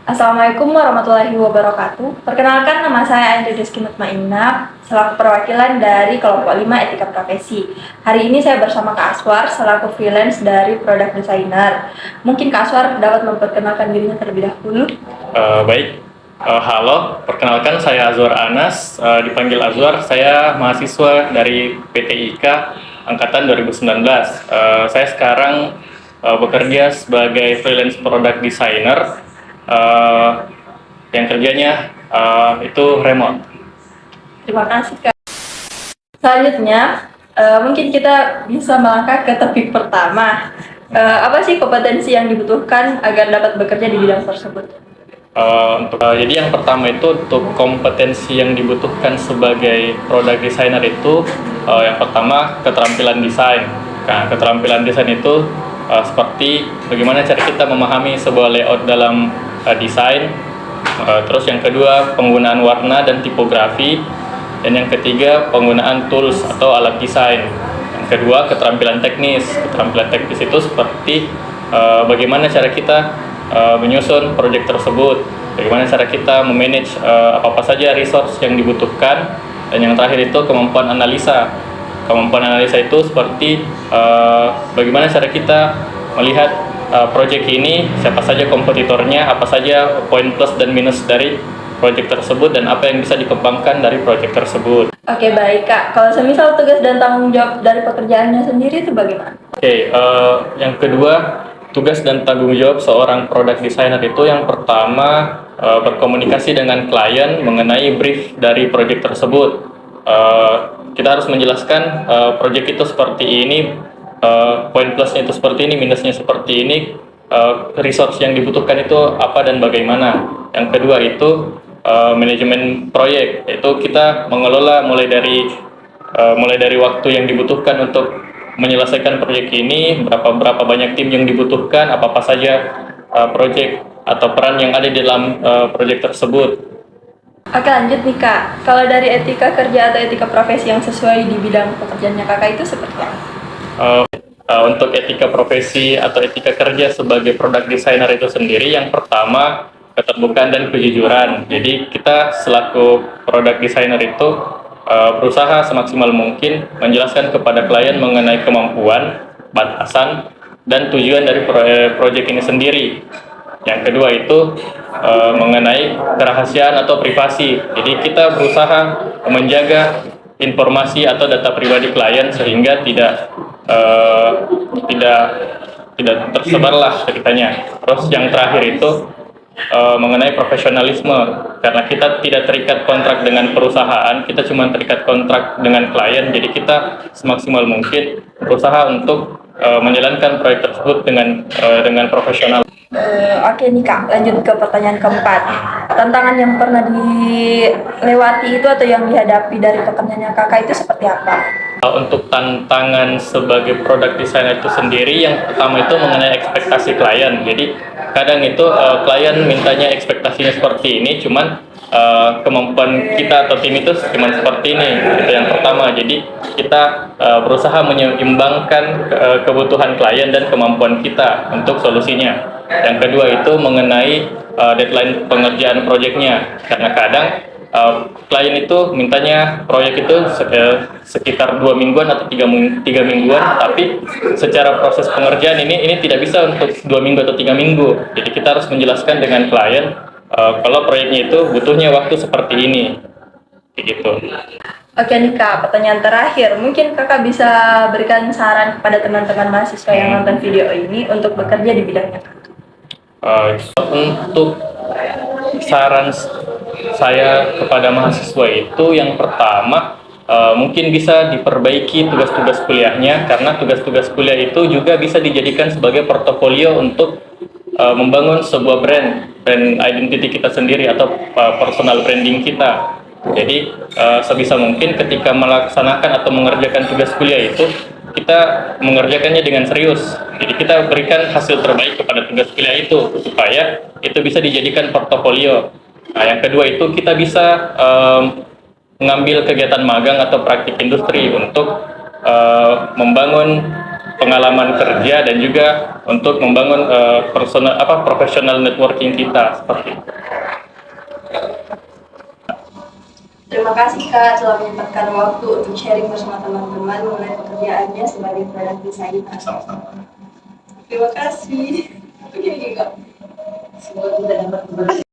Assalamualaikum warahmatullahi wabarakatuh. Perkenalkan, nama saya Andri Rizky Mutmainnah, selaku perwakilan dari kelompok 5 Etika Profesi. Hari ini saya bersama Kak Aswar, selaku freelance dari Product Designer. Mungkin Kak Aswar dapat memperkenalkan dirinya terlebih dahulu. Baik, halo, perkenalkan saya Azwar Anas, dipanggil Azwar, saya mahasiswa dari PT IKA Angkatan 2019. Saya sekarang bekerja sebagai freelance product designer yang kerjanya itu remote. Terima kasih Kak. Selanjutnya, mungkin kita bisa melangkah ke topik pertama. Apa sih kompetensi yang dibutuhkan agar dapat bekerja di bidang tersebut? Jadi yang pertama itu untuk kompetensi yang dibutuhkan sebagai product designer itu yang pertama keterampilan desain. Nah, keterampilan desain itu seperti bagaimana cara kita memahami sebuah layout dalam desain. Terus yang kedua penggunaan warna dan tipografi, dan yang ketiga penggunaan tools atau alat desain. Yang kedua keterampilan teknis. Keterampilan teknis itu seperti bagaimana cara kita menyusun proyek tersebut, bagaimana cara kita memanage apa saja resource yang dibutuhkan, dan yang terakhir itu kemampuan analisa. Kemampuan analisa itu seperti bagaimana cara kita melihat proyek ini, siapa saja kompetitornya, apa saja poin plus dan minus dari proyek tersebut, dan apa yang bisa dikembangkan dari proyek tersebut. Oke, baik Kak. Kalau semisal tugas dan tanggung jawab dari pekerjaannya sendiri itu bagaimana? Yang kedua, tugas dan tanggung jawab seorang product designer itu yang pertama berkomunikasi dengan klien mengenai brief dari proyek tersebut. Kita harus menjelaskan proyek itu seperti ini, poin plusnya itu seperti ini, minusnya seperti ini, resource yang dibutuhkan itu apa dan bagaimana. Yang kedua itu manajemen proyek, yaitu kita mengelola mulai dari waktu yang dibutuhkan untuk menyelesaikan proyek ini, berapa banyak tim yang dibutuhkan, apa saja proyek atau peran yang ada di dalam proyek tersebut. Oke, lanjut nih Kak. Kalau dari etika kerja atau etika profesi yang sesuai di bidang pekerjaannya Kakak itu seperti apa? Untuk etika profesi atau etika kerja sebagai product designer itu sendiri, yang pertama keterbukaan dan kejujuran. Jadi kita selaku product designer itu berusaha semaksimal mungkin menjelaskan kepada klien mengenai kemampuan, batasan, dan tujuan dari proyek ini sendiri. Yang kedua itu mengenai kerahasiaan atau privasi. Jadi kita berusaha menjaga informasi atau data pribadi klien sehingga tidak tersebarlah ceritanya. Terus yang terakhir itu mengenai profesionalisme, karena kita tidak terikat kontrak dengan perusahaan, kita cuma terikat kontrak dengan klien, jadi kita semaksimal mungkin berusaha untuk menjalankan proyek tersebut dengan profesional. Oke nih Kak, lanjut ke pertanyaan keempat. Tantangan yang pernah dilewati itu atau yang dihadapi dari pekerjaannya Kakak itu seperti apa? Untuk tantangan sebagai product designer itu sendiri, yang pertama itu mengenai ekspektasi klien. Jadi kadang itu klien mintanya ekspektasinya seperti ini, cuman kemampuan kita atau tim itu cuma seperti ini. Itu yang pertama. Jadi kita berusaha menyeimbangkan kebutuhan klien dan kemampuan kita untuk solusinya. Yang kedua itu mengenai deadline pengerjaan proyeknya, karena kadang klien itu mintanya proyek itu sekitar 2 mingguan atau 3 mingguan, tapi secara proses pengerjaan ini tidak bisa untuk 2 minggu atau 3 minggu. Jadi kita harus menjelaskan dengan klien kalau proyeknya itu butuhnya waktu seperti ini, kayak gitu. Oke nih Kak, pertanyaan terakhir. Mungkin Kakak bisa berikan saran kepada teman-teman mahasiswa yang nonton video ini untuk bekerja di bidangnya. Untuk saran saya kepada mahasiswa itu, yang pertama mungkin bisa diperbaiki tugas-tugas kuliahnya, karena tugas-tugas kuliah itu juga bisa dijadikan sebagai portofolio untuk membangun sebuah brand identity kita sendiri atau personal branding kita. Jadi sebisa mungkin ketika melaksanakan atau mengerjakan tugas kuliah itu, kita mengerjakannya dengan serius. Jadi kita berikan hasil terbaik kepada tugas kuliah itu supaya itu bisa dijadikan portofolio. Nah, yang kedua itu kita bisa mengambil kegiatan magang atau praktik industri untuk membangun pengalaman kerja dan juga untuk membangun professional networking kita seperti itu. Terima kasih Kak telah menyempatkan waktu untuk sharing bersama teman-teman mengenai pekerjaannya sebagai product designer. Sama-sama. Terima kasih. Oke, Kak. Semoga kita dapat berbagi